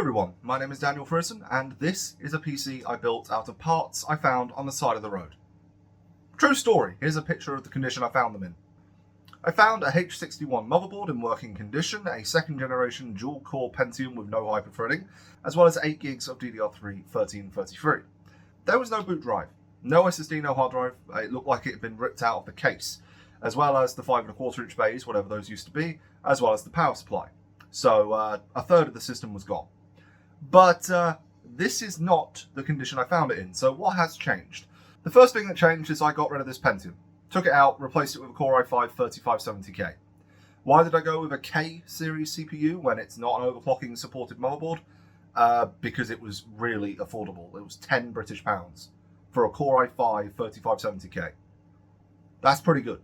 everyone, my name is Daniel Ferguson, and this is a PC I built out of parts I found on the side of the road. True story, here's a picture of the condition I found them in. I found a H61 motherboard in working condition, a second generation dual core Pentium with no hyperthreading, as well as 8 gigs of DDR3 1333. There was no boot drive, no SSD, no hard drive. It looked like it had been ripped out of the case, as well as the 5¼ inch bays, whatever those used to be, as well as the power supply. So a third of the system was gone. But this is not the condition I found it in, so what has changed? The first thing that changed is I got rid of this Pentium. Took it out, replaced it with a Core i5-3570K. Why did I go with a K series CPU when it's not an overclocking supported motherboard? Because it was really affordable. It was £10 for a Core i5-3570K. That's pretty good.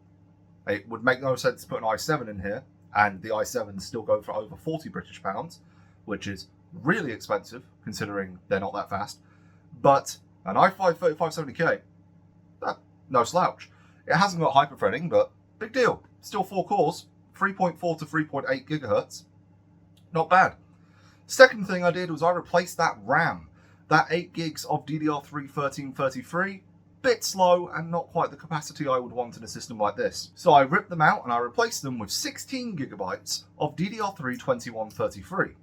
It would make no sense to put an i7 in here, and the i7s still go for over £40, which is really expensive considering they're not that fast. But an i5-3570K, no slouch. It hasn't got hyperthreading, but big deal. Still 4 cores, 3.4 to 3.8 gigahertz. Not bad. Second thing I did was I replaced that RAM. That 8 gigs of DDR3 1333, bit slow and not quite the capacity I would want in a system like this. So I ripped them out and I replaced them with 16 gigabytes of DDR3 2133.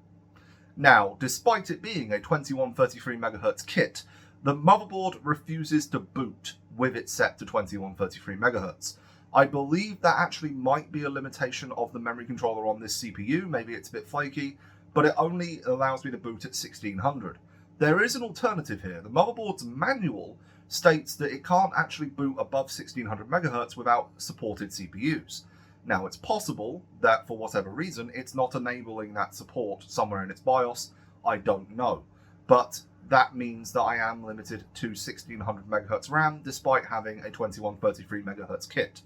Now, despite it being a 2133 MHz kit, the motherboard refuses to boot with it set to 2133 MHz. I believe that actually might be a limitation of the memory controller on this CPU. Maybe it's a bit flaky, but it only allows me to boot at 1600. There is an alternative here. The motherboard's manual states that it can't actually boot above 1600 MHz without supported CPUs. Now, it's possible that for whatever reason, it's not enabling that support somewhere in its BIOS. I don't know. But that means that I am limited to 1600 MHz RAM despite having a 2133 MHz kit.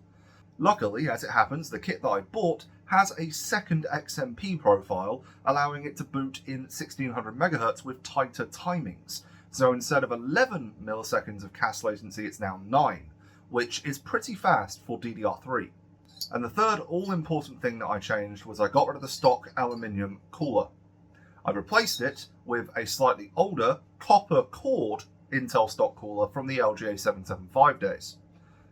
Luckily, as it happens, the kit that I bought has a second XMP profile, allowing it to boot in 1600 MHz with tighter timings. So instead of 11 milliseconds of cache latency, it's now 9, which is pretty fast for DDR3. And the third all-important thing that I changed was I got rid of the stock aluminium cooler. I replaced it with a slightly older copper cord Intel stock cooler from the LGA 775 days.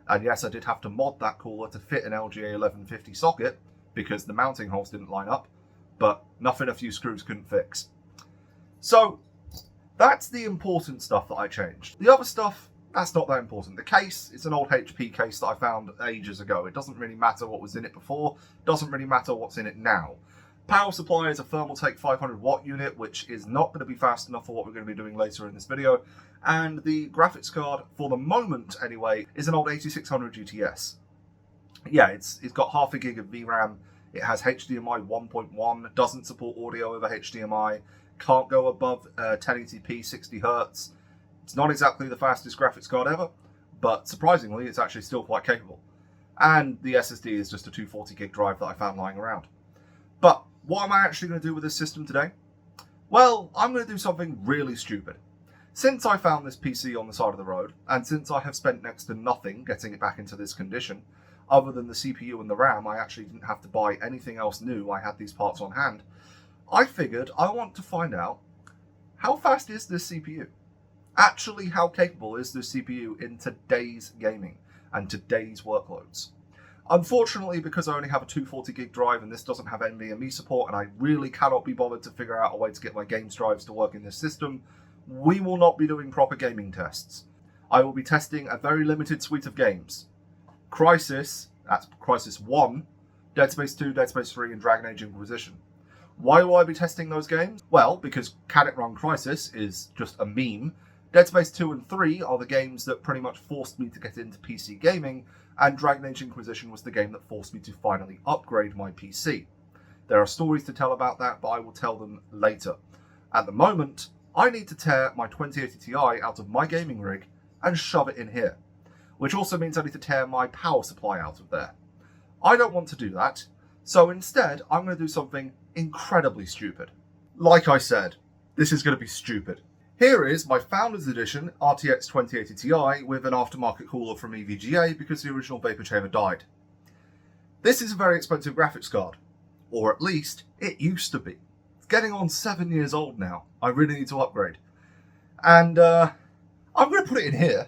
And yes, I did have to mod that cooler to fit an LGA 1150 socket because the mounting holes didn't line up, but nothing a few screws couldn't fix. So that's the important stuff that I changed. The other stuff, that's not that important. The case, it's an old HP case that I found ages ago. It doesn't really matter what was in it before, doesn't really matter what's in it now. Power supply is a Thermaltake 500 watt unit, which is not going to be fast enough for what we're going to be doing later in this video. And the graphics card, for the moment anyway, is an old 8600 GTS. Yeah, it's got half a gig of VRAM. It has HDMI 1.1, doesn't support audio over HDMI, can't go above 1080p 60 Hz. It's not exactly the fastest graphics card ever, but surprisingly, it's actually still quite capable. And the SSD is just a 240 gig drive that I found lying around. But what am I actually going to do with this system today? Well, I'm going to do something really stupid. Since I found this PC on the side of the road, and since I have spent next to nothing getting it back into this condition, other than the CPU and the RAM, I actually didn't have to buy anything else new, I had these parts on hand, I figured I want to find out, how fast is this CPU? Actually, how capable is this CPU in today's gaming and today's workloads? Unfortunately, because I only have a 240 gig drive and this doesn't have NVMe support and I really cannot be bothered to figure out a way to get my games drives to work in this system, we will not be doing proper gaming tests. I will be testing a very limited suite of games. Crysis, that's Crysis 1, Dead Space 2, Dead Space 3 and Dragon Age Inquisition. Why will I be testing those games? Well, because Can It Run Crysis is just a meme. Dead Space 2 and 3 are the games that pretty much forced me to get into PC gaming, and Dragon Age Inquisition was the game that forced me to finally upgrade my PC. There are stories to tell about that, but I will tell them later. At the moment, I need to tear my 2080 Ti out of my gaming rig and shove it in here, which also means I need to tear my power supply out of there. I don't want to do that, so instead I'm going to do something incredibly stupid. Like I said, this is going to be stupid. Here is my Founders Edition RTX 2080 Ti with an aftermarket cooler from EVGA because the original Vapor Chamber died. This is a very expensive graphics card, or at least it used to be. It's getting on 7 years old now. I really need to upgrade. And I'm going to put it in here.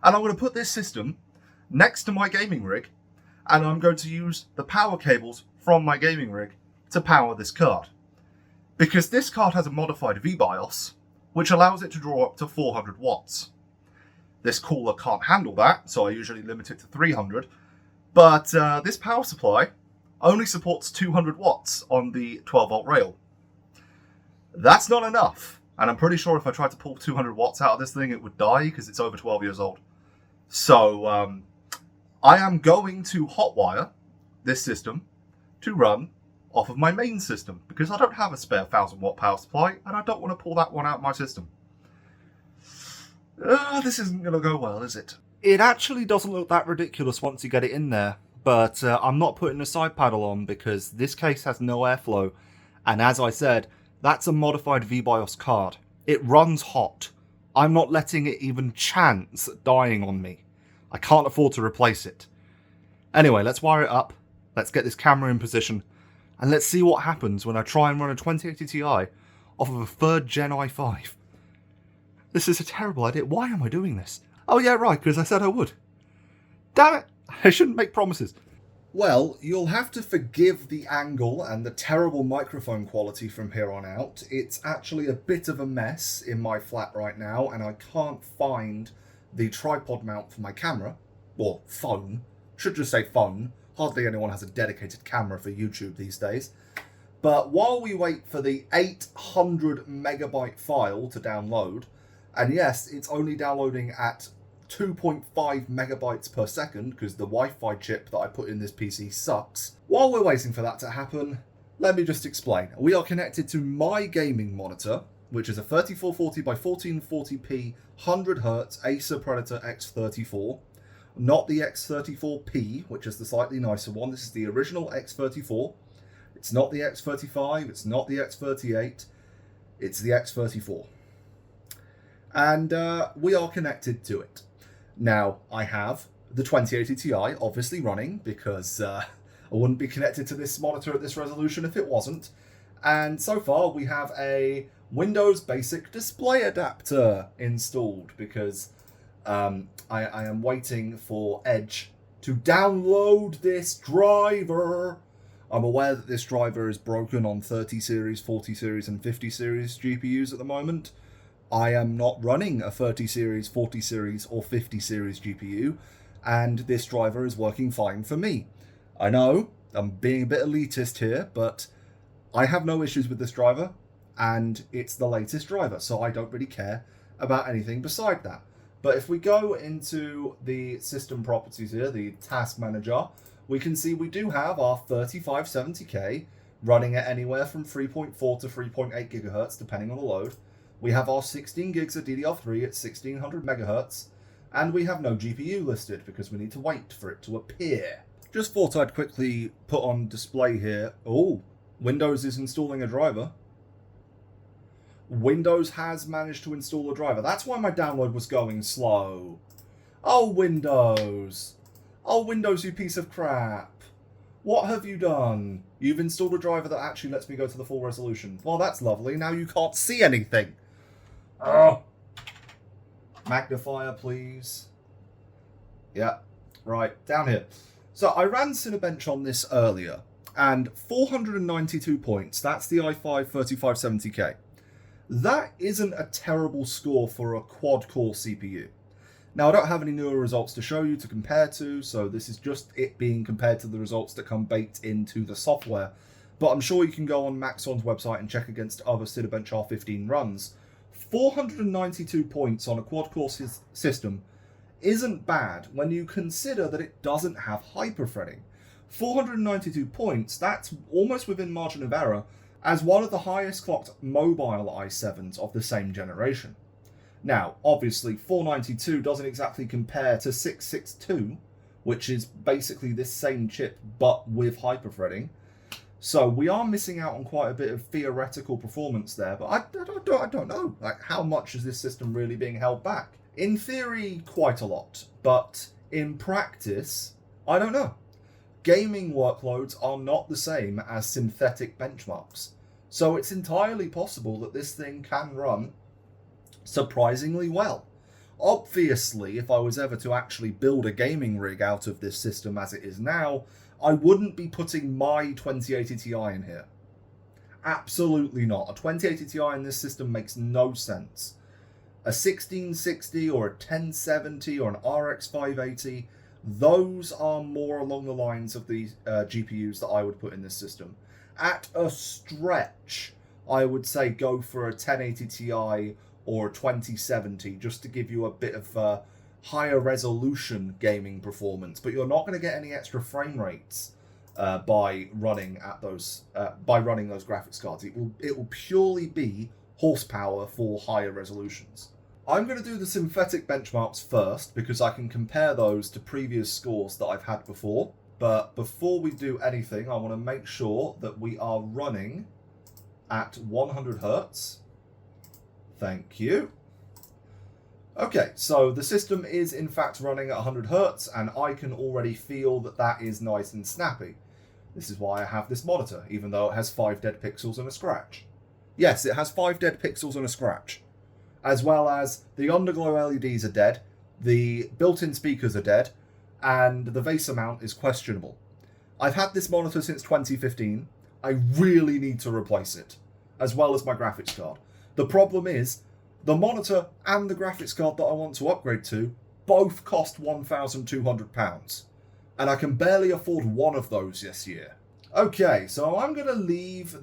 And I'm going to put this system next to my gaming rig. And I'm going to use the power cables from my gaming rig to power this card. Because this card has a modified V-BIOS, which allows it to draw up to 400 watts. This cooler can't handle that, so I usually limit it to 300. But this power supply only supports 200 watts on the 12-volt rail. That's not enough. And I'm pretty sure if I tried to pull 200 watts out of this thing, it would die because it's over 12 years old. So I am going to hotwire this system to run off of my main system because I don't have a spare 1000-watt power supply and I don't want to pull that one out of my system. This isn't going to go well, is it? It actually doesn't look that ridiculous once you get it in there, but I'm not putting a side panel on because this case has no airflow, and as I said, that's a modified V-BIOS card. It runs hot. I'm not letting it even chance dying on me. I can't afford to replace it. Anyway, let's wire it up, let's get this camera in position, and let's see what happens when I try and run a 2080 Ti off of a 3rd Gen i5. This is a terrible idea. Why am I doing this? Oh yeah, right, because I said I would. Damn it! I shouldn't make promises. Well, you'll have to forgive the angle and the terrible microphone quality from here on out. It's actually a bit of a mess in my flat right now, and I can't find the tripod mount for my camera. Or phone. Should just say phone. Hardly anyone has a dedicated camera for YouTube these days. But while we wait for the 800 megabyte file to download, and yes, it's only downloading at 2.5 megabytes per second because the Wi-Fi chip that I put in this PC sucks. While we're waiting for that to happen, let me just explain. We are connected to my gaming monitor, which is a 3440 by 1440p 100Hz Acer Predator X34. Not the X34P, which is the slightly nicer one. This is the original X34. It's not the X35, it's not the X38, it's the X34. And we are connected to it. Now, I have the 2080 Ti obviously running because I wouldn't be connected to this monitor at this resolution if it wasn't. And so far we have a Windows Basic Display Adapter installed because I am waiting for Edge to download this driver. I'm aware that this driver is broken on 30 series, 40 series and 50 series GPUs at the moment. I am not running a 30 series, 40 series or 50 series GPU, and this driver is working fine for me. I know, I'm being a bit elitist here, but I have no issues with this driver, and it's the latest driver, so I don't really care about anything beside that. But if we go into the system properties here, the task manager, we can see we do have our 3570K running at anywhere from 3.4 to 3.8 gigahertz, depending on the load. We have our 16 gigs of DDR3 at 1600 megahertz, and we have no GPU listed because we need to wait for it to appear. Just thought I'd quickly put on display here. Oh, Windows is installing a driver. Windows has managed to install a driver. That's why my download was going slow. Oh, Windows. Oh, Windows, you piece of crap. What have you done? You've installed a driver that actually lets me go to the full resolution. Well, that's lovely. Now you can't see anything. Oh. Magnifier, please. Yeah, right, down here. So I ran Cinebench on this earlier, and 492 points. That's the i5 3570K. That isn't a terrible score for a quad-core CPU. Now, I don't have any newer results to show you to compare to, so this is just it being compared to the results that come baked into the software. But I'm sure you can go on Maxon's website and check against other Cinebench R15 runs. 492 points on a quad-core system isn't bad when you consider that it doesn't have hyperthreading. 492 points, that's almost within margin of error as one of the highest clocked mobile i7s of the same generation. Now, obviously, 492 doesn't exactly compare to 662, which is basically this same chip, but with hyperthreading. So we are missing out on quite a bit of theoretical performance there, but I don't know. Like, how much is this system really being held back? In theory, quite a lot, but in practice, I don't know. Gaming workloads are not the same as synthetic benchmarks. So it's entirely possible that this thing can run surprisingly well. Obviously, if I was ever to actually build a gaming rig out of this system as it is now, I wouldn't be putting my 2080 Ti in here. Absolutely not. A 2080 Ti in this system makes no sense. A 1660 or a 1070 or an RX 580, those are more along the lines of the GPUs that I would put in this system. At a stretch, I would say go for a 1080 Ti or a 2070 just to give you a bit of higher resolution gaming performance, but you're not going to get any extra frame rates by running those graphics cards. It will purely be horsepower for higher resolutions. I'm going to do the synthetic benchmarks first because I can compare those to previous scores that I've had before. But before we do anything, I want to make sure that we are running at 100 Hertz. Thank you. Okay, so the system is in fact running at 100 Hertz, and I can already feel that that is nice and snappy. This is why I have this monitor, even though it has 5 dead pixels and a scratch. Yes, it has 5 dead pixels and a scratch. As well as the underglow LEDs are dead, the built-in speakers are dead, and the VESA mount is questionable. I've had this monitor since 2015. I really need to replace it, as well as my graphics card. The problem is, the monitor and the graphics card that I want to upgrade to both cost £1,200, and I can barely afford one of those this year. Okay, so I'm going to leave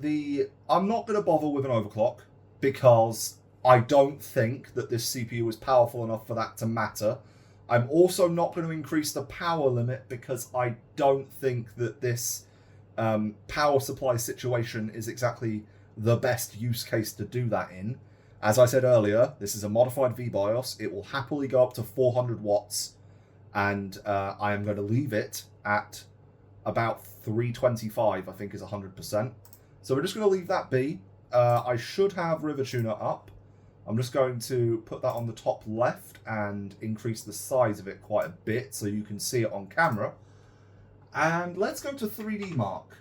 I'm not going to bother with an overclock, because I don't think that this CPU is powerful enough for that to matter. I'm also not going to increase the power limit because I don't think that this power supply situation is exactly the best use case to do that in. As I said earlier, this is a modified VBIOS. It will happily go up to 400 watts, and I am going to leave it at about 325, I think is 100%. So we're just going to leave that be. I should have River Tuner up. I'm just going to put that on the top left and increase the size of it quite a bit so you can see it on camera. And let's go to 3D Mark.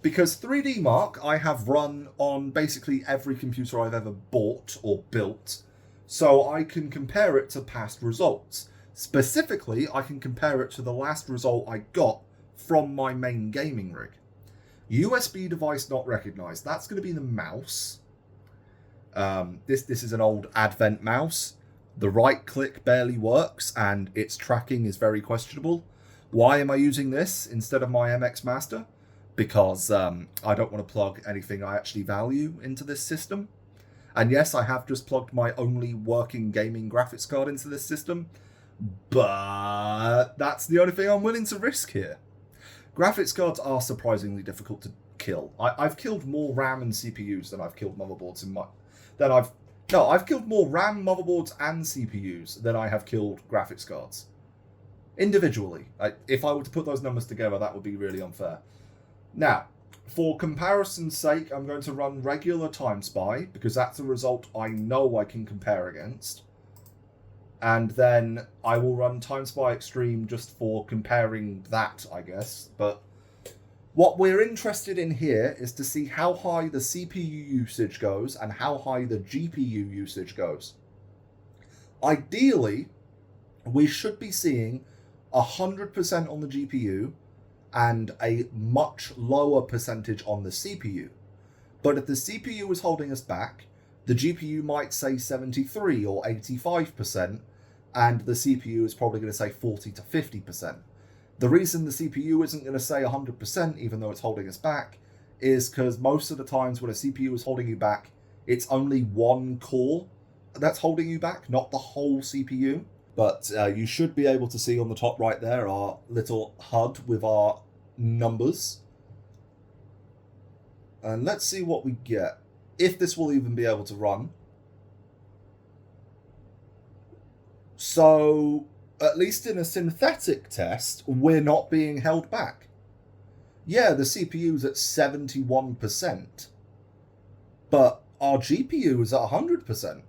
Because 3D Mark I have run on basically every computer I've ever bought or built, so I can compare it to past results. Specifically, I can compare it to the last result I got from my main gaming rig. USB device not recognized. That's going to be the mouse. This is an old Advent mouse. The right click barely works and its tracking is very questionable. Why am I using this instead of my MX Master? Because I don't want to plug anything I actually value into this system. And yes, I have just plugged my only working gaming graphics card into this system, but that's the only thing I'm willing to risk here. Graphics cards are surprisingly difficult to kill. I've killed more RAM and CPUs than I've killed motherboards in my... I've killed more RAM, motherboards, and CPUs than I have killed graphics cards. Individually. If I were to put those numbers together, that would be really unfair. Now, for comparison's sake, I'm going to run regular TimeSpy, because that's a result I know I can compare against. And then I will run TimeSpy Extreme just for comparing that, I guess. But what we're interested in here is to see how high the CPU usage goes and how high the GPU usage goes. Ideally, we should be seeing 100% on the GPU and a much lower percentage on the CPU. But if the CPU is holding us back, the GPU might say 73 or 85%, and the CPU is probably going to say 40 to 50%. The reason the CPU isn't going to say 100%, even though it's holding us back, is because most of the times when a CPU is holding you back, it's only one core that's holding you back, not the whole CPU. But you should be able to see on the top right there our little HUD with our numbers. And let's see what we get, if this will even be able to run. So, at least in a synthetic test, we're not being held back. Yeah, the CPU's at 71%, but our GPU is at 100%.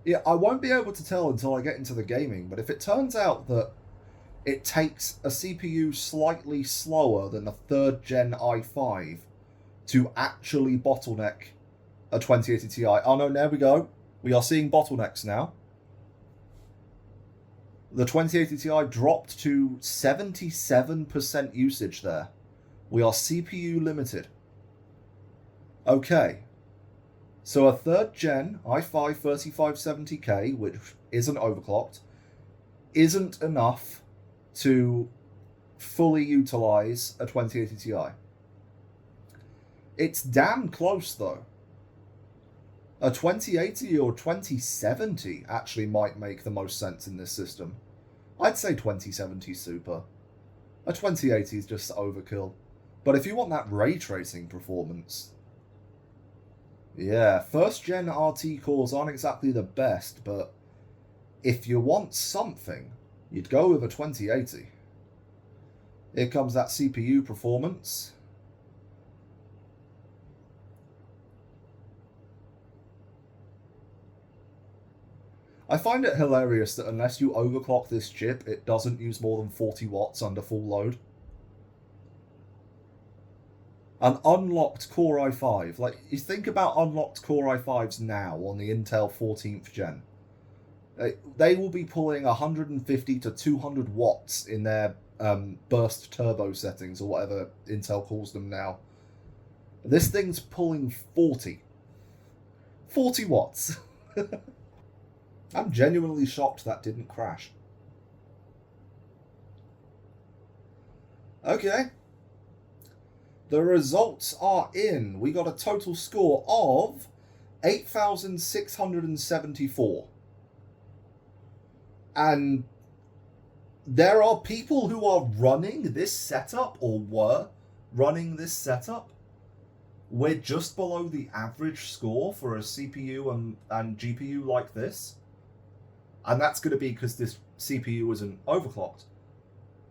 Yeah, I won't be able to tell until I get into the gaming, but if it turns out that it takes a CPU slightly slower than a 3rd gen i5 to actually bottleneck a 2080 Ti. Oh no, there we go. We are seeing bottlenecks now. The 2080 Ti dropped to 77% usage there. We are CPU limited. Okay. So a 3rd gen i5 3570K, which isn't overclocked, isn't enough to fully utilize a 2080 Ti. It's damn close though. A 2080 or 2070 actually might make the most sense in this system. I'd say 2070 super. A 2080 is just overkill. But if you want that ray tracing performance, yeah, 1st gen RT cores aren't exactly the best, but if you want something, you'd go with a 2080. Here comes that CPU performance. I find it hilarious that unless you overclock this chip, it doesn't use more than 40 watts under full load. An unlocked Core i5. Like, you think about unlocked Core i5s now on the Intel 14th gen. They will be pulling 150 to 200 watts in their burst turbo settings, or whatever Intel calls them now. This thing's pulling 40. 40 watts. I'm genuinely shocked that didn't crash. Okay. The results are in. We got a total score of 8,674. And there are people who are running this setup, or were running this setup. We're just below the average score for a CPU and GPU like this. And that's going to be because this CPU isn't overclocked.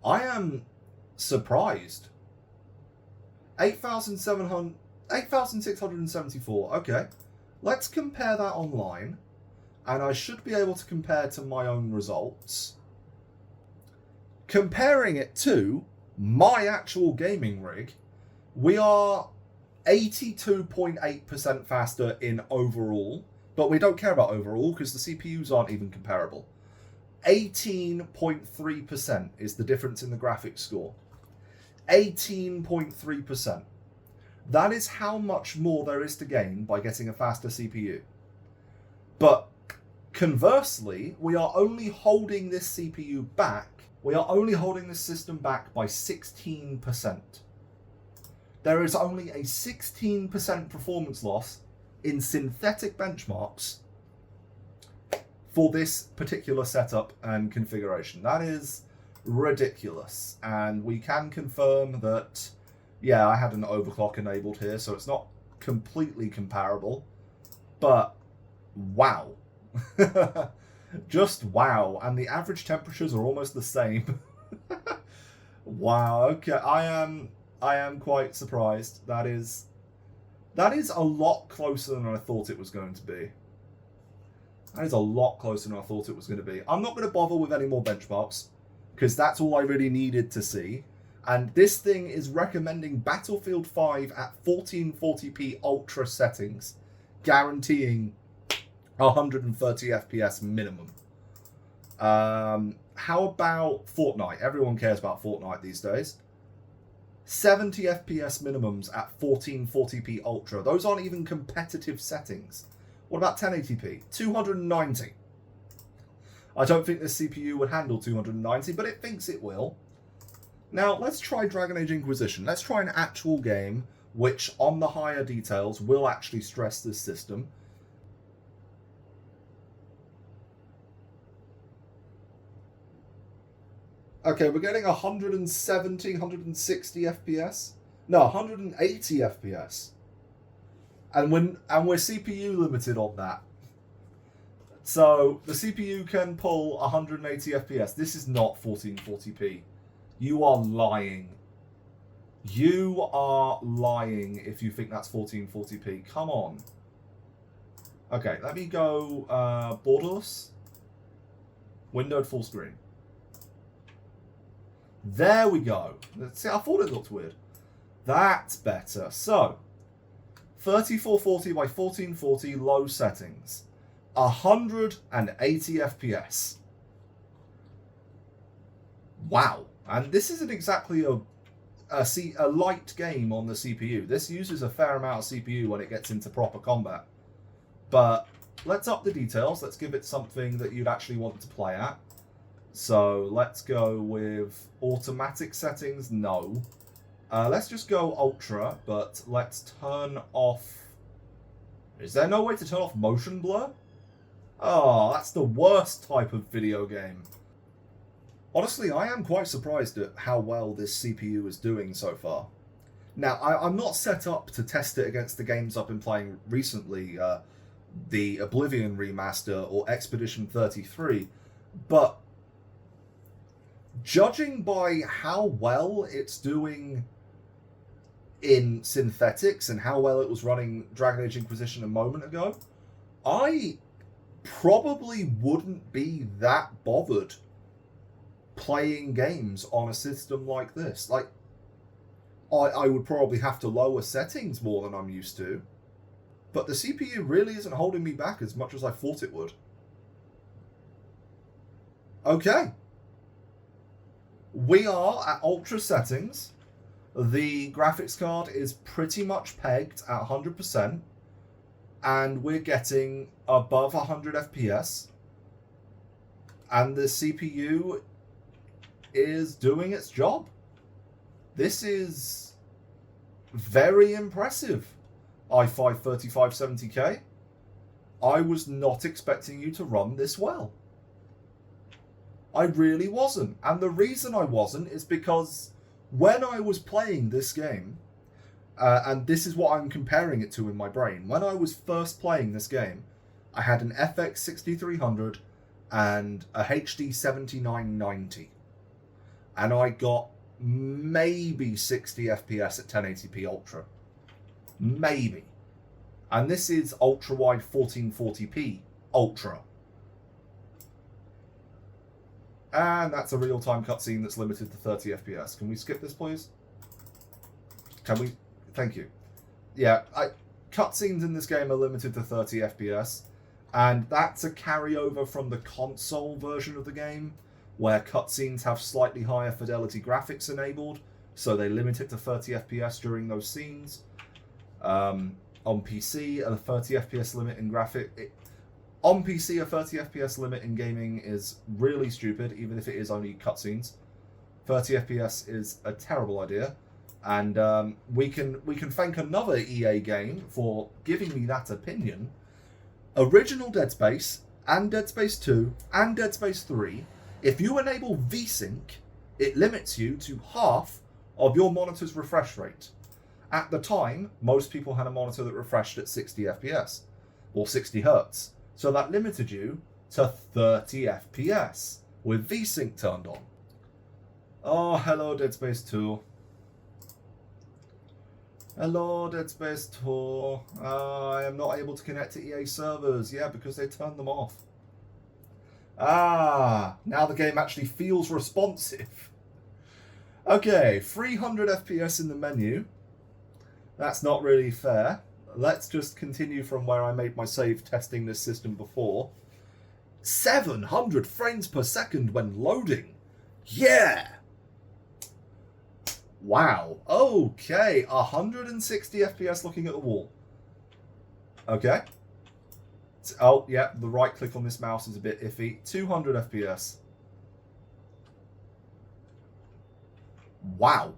I am surprised. 8,674. Okay. Let's compare that online. And I should be able to compare to my own results. Comparing it to my actual gaming rig, we are 82.8% faster in overall. But we don't care about overall because the CPUs aren't even comparable. 18.3% is the difference in the graphics score. 18.3%. That is how much more there is to gain by getting a faster CPU. But conversely, we are only holding this CPU back. We are only holding this system back by 16%. There is only a 16% performance loss in synthetic benchmarks for this particular setup and configuration. That is ridiculous. And we can confirm that, yeah, I had an overclock enabled here, so it's not completely comparable. But wow. Just wow. And the average temperatures are almost the same. Wow, okay. I am quite surprised. That is a lot closer than I thought it was going to be. That is a lot closer than I thought it was going to be. I'm not going to bother with any more benchmarks, because that's all I really needed to see. And this thing is recommending Battlefield 5 at 1440p ultra settings, guaranteeing 130 FPS minimum. How about Fortnite? Everyone cares about Fortnite these days. 70 FPS minimums at 1440p ultra. Those aren't even competitive settings. What about 1080p? 290. I don't think this CPU would handle 290, but it thinks it will. Now, let's try Dragon Age Inquisition. Let's try an actual game which, on the higher details, will actually stress this system. Okay, we're getting 170, 160 FPS. No, 180 FPS. And we're CPU limited on that. So the CPU can pull 180 FPS. This is not 1440p. You are lying. You are lying if you think that's 1440p. Come on. Okay, let me go borderless. Windowed full screen. There we go. See, I thought it looked weird. That's better. So, 3440 by 1440 low settings. 180 FPS. Wow. And this isn't exactly a light game on the CPU. This uses a fair amount of CPU when it gets into proper combat. But let's up the details. Let's give it something that you'd actually want to play at. So let's go with automatic settings. No. Let's just go ultra, but let's turn off... Is there no way to turn off motion blur? Oh, that's the worst type of video game. Honestly, I am quite surprised at how well this CPU is doing so far. Now, I'm not set up to test it against the games I've been playing recently, the Oblivion remaster or Expedition 33, but judging by how well it's doing in synthetics and how well it was running Dragon Age Inquisition a moment ago, I probably wouldn't be that bothered playing games on a system like this. Like, I would probably have to lower settings more than I'm used to, but the CPU really isn't holding me back as much as I thought it would. Okay. We are at ultra settings. The graphics card is pretty much pegged at 100%, and we're getting above 100 FPS, and the CPU is doing its job. This is very impressive, i5 3570K. I was not expecting you to run this well. I really wasn't. And the reason I wasn't is because when I was playing this game, and this is what I'm comparing it to in my brain, when I was first playing this game, I had an FX 6300 and a HD 7990. And I got maybe 60 FPS at 1080p Ultra. Maybe. And this is ultra-wide 1440p Ultra. And that's a real-time cutscene that's limited to 30 FPS. Can we skip this, please? Can we? Thank you. Yeah, cutscenes in this game are limited to 30 FPS. And that's a carryover from the console version of the game, where cutscenes have slightly higher fidelity graphics enabled, so they limit it to 30 FPS during those scenes. On PC, a 30 FPS limit in on PC, a 30 FPS limit in gaming is really stupid, even if it is only cutscenes. 30 FPS is a terrible idea, and we can thank another EA game for giving me that opinion. Original Dead Space, and Dead Space 2, and Dead Space 3, if you enable VSync, it limits you to half of your monitor's refresh rate. At the time, most people had a monitor that refreshed at 60 FPS, or 60 Hz. So that limited you to 30 FPS, with VSync turned on. Oh, hello Dead Space 2. Hello Dead Space 2. I am not able to connect to EA servers. Yeah, because they turned them off. Ah, now the game actually feels responsive. Okay, 300 FPS in the menu. That's not really fair. Let's just continue from where I made my save testing this system before. 700 frames per second when loading. Yeah! Wow. Okay, 160 FPS looking at the wall. Okay. Oh, yeah, the right click on this mouse is a bit iffy. 200 FPS. Wow.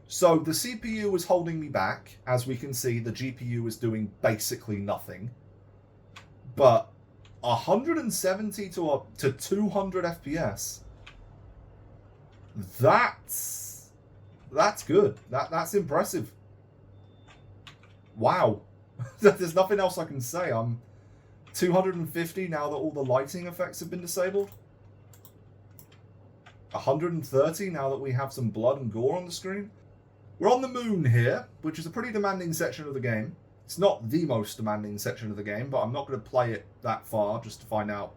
So the CPU was holding me back. As we can see, the GPU is doing basically nothing. But 170 to 200 FPS. That's good. That's impressive. Wow. There's nothing else I can say. I'm 250 now that all the lighting effects have been disabled. 130 now that we have some blood and gore on the screen. We're on the moon here, which is a pretty demanding section of the game. It's not the most demanding section of the game, but I'm not going to play it that far just to find out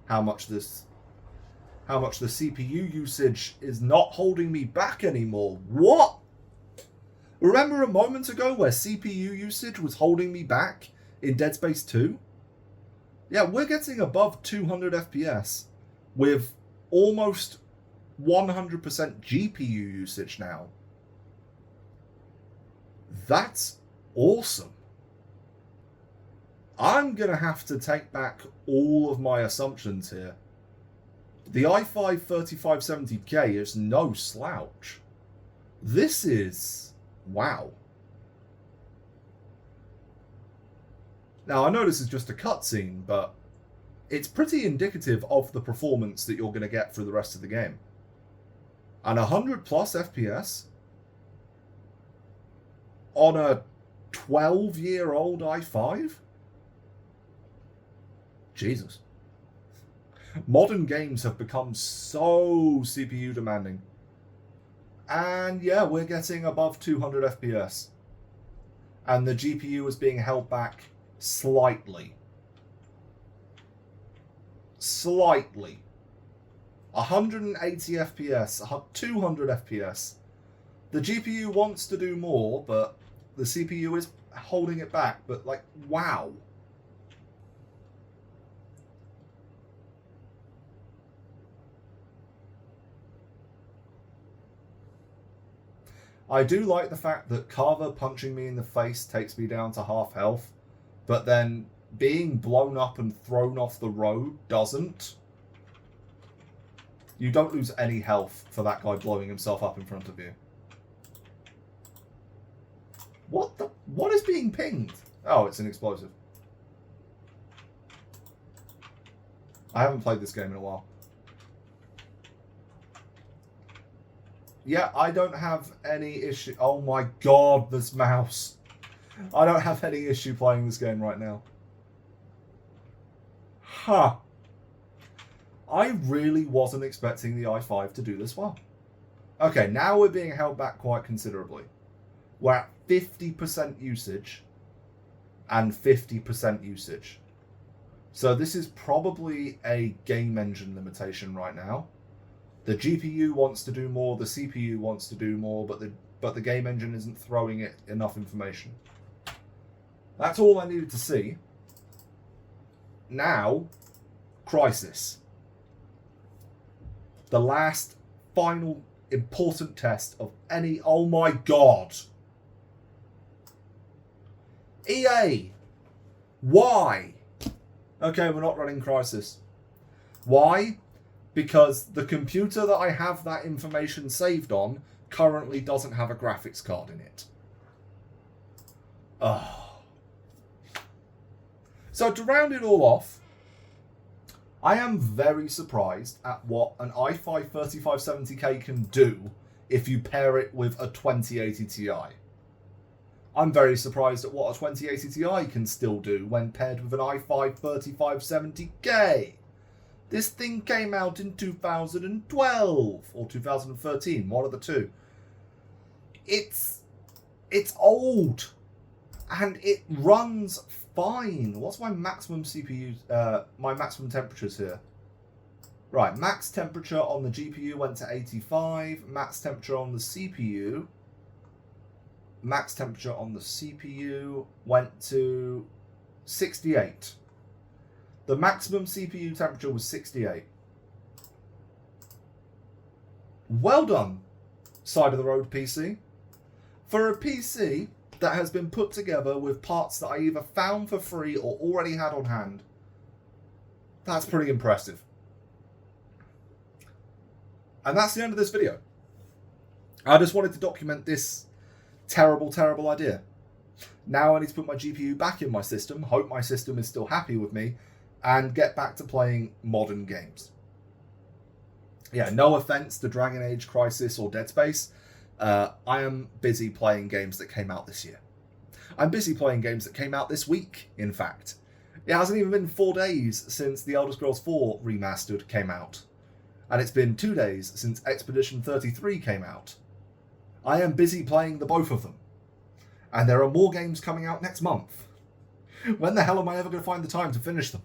how much this how much the CPU usage is not holding me back anymore. What? Remember a moment ago where CPU usage was holding me back in Dead Space 2? Yeah, we're getting above 200 FPS with almost 100% GPU usage now. That's awesome. I'm going to have to take back all of my assumptions here. The i5 3570K is no slouch. This is... wow. Now, I know this is just a cutscene, but it's pretty indicative of the performance that you're going to get for the rest of the game. And 100 plus FPS on a 12-year-old i5? Jesus. Modern games have become so CPU demanding. And yeah, we're getting above 200 FPS. And the GPU is being held back slightly. Slightly. 180 FPS, 200 FPS. The GPU wants to do more, but the CPU is holding it back. But like, wow. I do like the fact that Carver punching me in the face takes me down to half health, but then being blown up and thrown off the road doesn't. You don't lose any health for that guy blowing himself up in front of you. What is being pinged? Oh, it's an explosive. I haven't played this game in a while. Yeah, I don't have any issue. Oh my god, this mouse. I don't have any issue playing this game right now. Huh. I really wasn't expecting the i5 to do this well. Okay, now we're being held back quite considerably. We're at 50% usage and 50% usage. So this is probably a game engine limitation right now. The GPU wants to do more, the CPU wants to do more, but the game engine isn't throwing it enough information. That's all I needed to see. Now, Crisis. The last, final, important test of any... Oh my god! EA! Why? Okay, we're not running Crisis. Why? Because the computer that I have that information saved on currently doesn't have a graphics card in it. Oh. So to round it all off, I am very surprised at what an i5 3570K can do if you pair it with a 2080 Ti. I'm very surprised at what a 2080 Ti can still do when paired with an i5 3570K. This thing came out in 2012 or 2013, one of the two. It's old and it runs fine. What's my maximum CPU, my maximum temperatures here? Right, max temperature on the GPU went to 85, max temperature on the CPU. Max temperature on the CPU went to 68. The maximum CPU temperature was 68. Well done, side of the road PC. For a PC that has been put together with parts that I either found for free or already had on hand, that's pretty impressive. And that's the end of this video. I just wanted to document this terrible, terrible idea. Now I need to put my GPU back in my system, hope my system is still happy with me, and get back to playing modern games. Yeah, no offense to Dragon Age, Crisis, or Dead Space. I am busy playing games that came out this year. I'm busy playing games that came out this week, in fact. It hasn't even been 4 days since The Elder Scrolls 4 Remastered came out. And it's been 2 days since Expedition 33 came out. I am busy playing the both of them. And there are more games coming out next month. When the hell am I ever going to find the time to finish them?